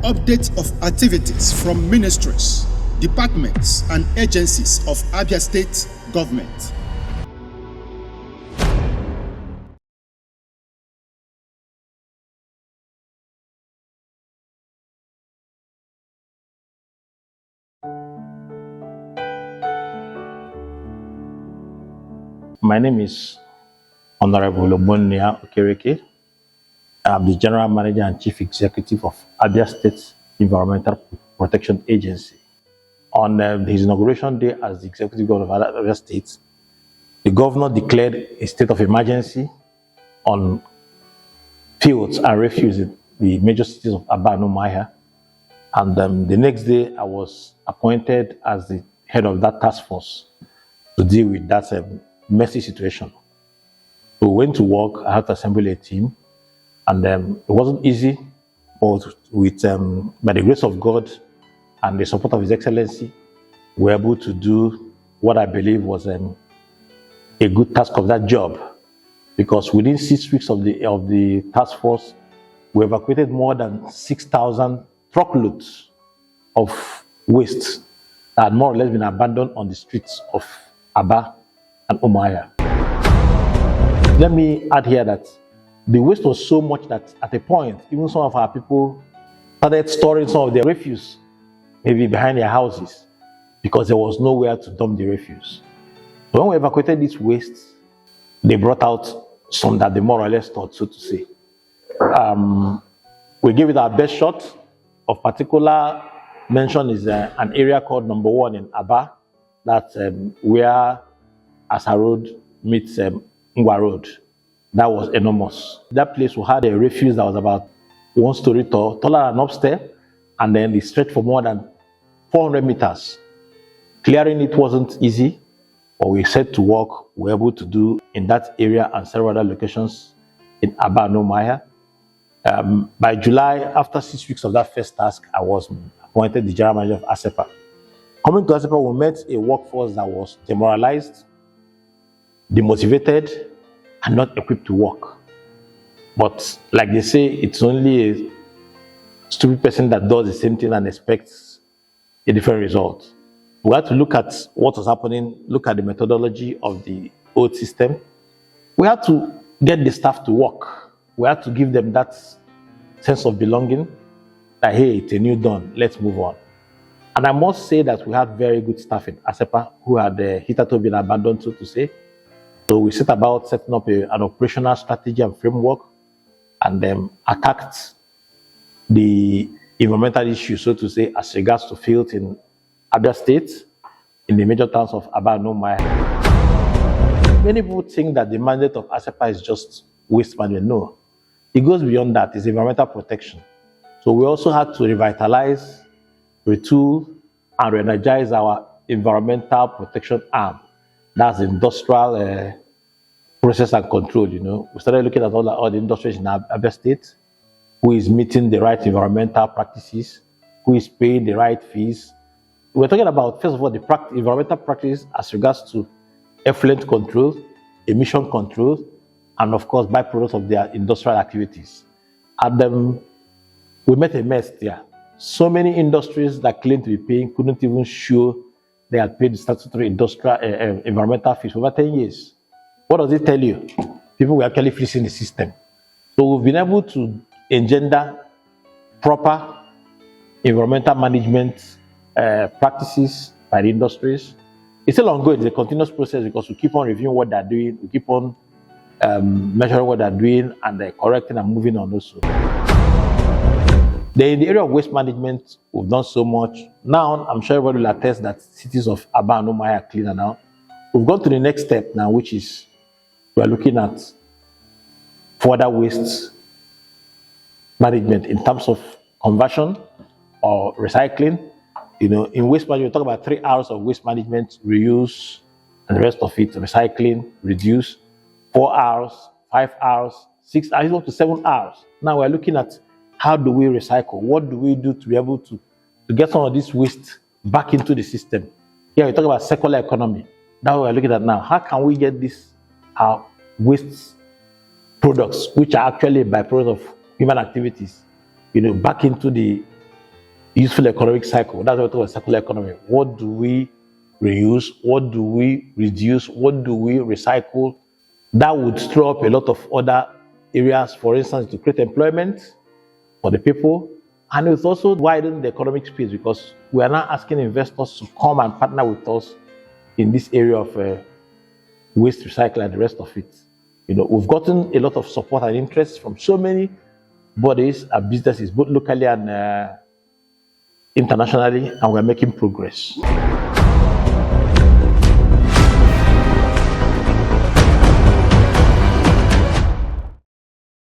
Updates of activities from ministries, departments, and agencies of Abia State government. My name is Honorable Omonia Okereke. I'm the General Manager and Chief Executive of Abia State Environmental Protection Agency. On his inauguration day as the Executive Governor of Abia State, the Governor declared a state of emergency on fields and refuse in the major cities of Aba and Umuahia. And the next day, I was appointed as the head of that task force to deal with that messy situation. So we went to work. I had to assemble a team, and it wasn't easy, but with by the grace of God and the support of His Excellency, we were able to do what I believe was a good task of that job. Because within 6 weeks of the task force, we evacuated more than 6,000 truckloads of waste that had more or less been abandoned on the streets of Aba and Umuahia. Let me add here that the waste was so much that at a point, even some of our people started storing some of their refuse, maybe behind their houses, because there was nowhere to dump the refuse. So when we evacuated this waste, they brought out some that they more or less thought, so to say. We gave it our best shot. Of particular mention is an area called Number 1 in Aba, that's where Asa Road meets Ngwa Road. That was enormous. That place we had a refuse that was about 1 story tall, taller than upstairs, and then it stretched for more than 400 meters. Clearing it wasn't easy, but we set to work. We were able to do in that area and several other locations in Aba and Umuahia. By July, after 6 weeks of that first task, I was appointed the General Manager of ASEPA. Coming to ASEPA, we met a workforce that was demoralized, demotivated, and not equipped to work. But like they say, it's only a stupid person that does the same thing and expects a different result. We had to look at what was happening, look at the methodology of the old system. We had to get the staff to work. We had to give them that sense of belonging, that, hey, it's a new dawn, let's move on. And I must say that we had very good staff in ASEPA who had hitherto been abandoned, so to say. So we set about setting up an operational strategy and framework, and attacked the environmental issue, so to say, as regards to fields in Abia State, in the major towns of Aba and Umuahia. Many people think that the mandate of ASEPA is just waste management. No, it goes beyond that. It's environmental protection. So we also had to revitalize, retool, and re-energize our environmental protection arm. That's industrial process and control. We started looking at all the industries in Abia State, who is meeting the right environmental practices, who is paying the right fees. We're talking about, first of all, the environmental practices as regards to effluent control, emission control, and of course, byproducts of their industrial activities. And we met a mess there. So many industries that claimed to be paying couldn't even show they had paid the statutory industrial environmental fees for over 10 years. What does it tell you? People were actually fleecing the system. So we've been able to engender proper environmental management practices by the industries. It's still ongoing. It's a continuous process because we keep on reviewing what they're doing. We keep on measuring what they're doing and correcting and moving on also. In the area of waste management, we've done so much. Now, I'm sure everybody will attest that cities of Aba and Umuahia are cleaner now. We've gone to the next step now, which is we're looking at further waste management in terms of conversion or recycling. In waste management, we talk about 3 hours of waste management, reuse, and the rest of it, recycling, reduce, 4 hours, 5 hours, 6 hours, up to 7 hours. Now we're looking at how do we recycle? What do we do to be able to get some of this waste back into the system? Here we talk about circular economy. That's what we're looking at now. How can we get this waste products, which are actually byproducts of human activities, back into the useful economic cycle. That's what we call a circular economy. What do we reuse? What do we reduce? What do we recycle? That would throw up a lot of other areas, for instance, to create employment for the people. And it's also widen the economic space because we are now asking investors to come and partner with us in this area of waste recycling and the rest of it. We've gotten a lot of support and interest from so many bodies and businesses, both locally and internationally, and we're making progress.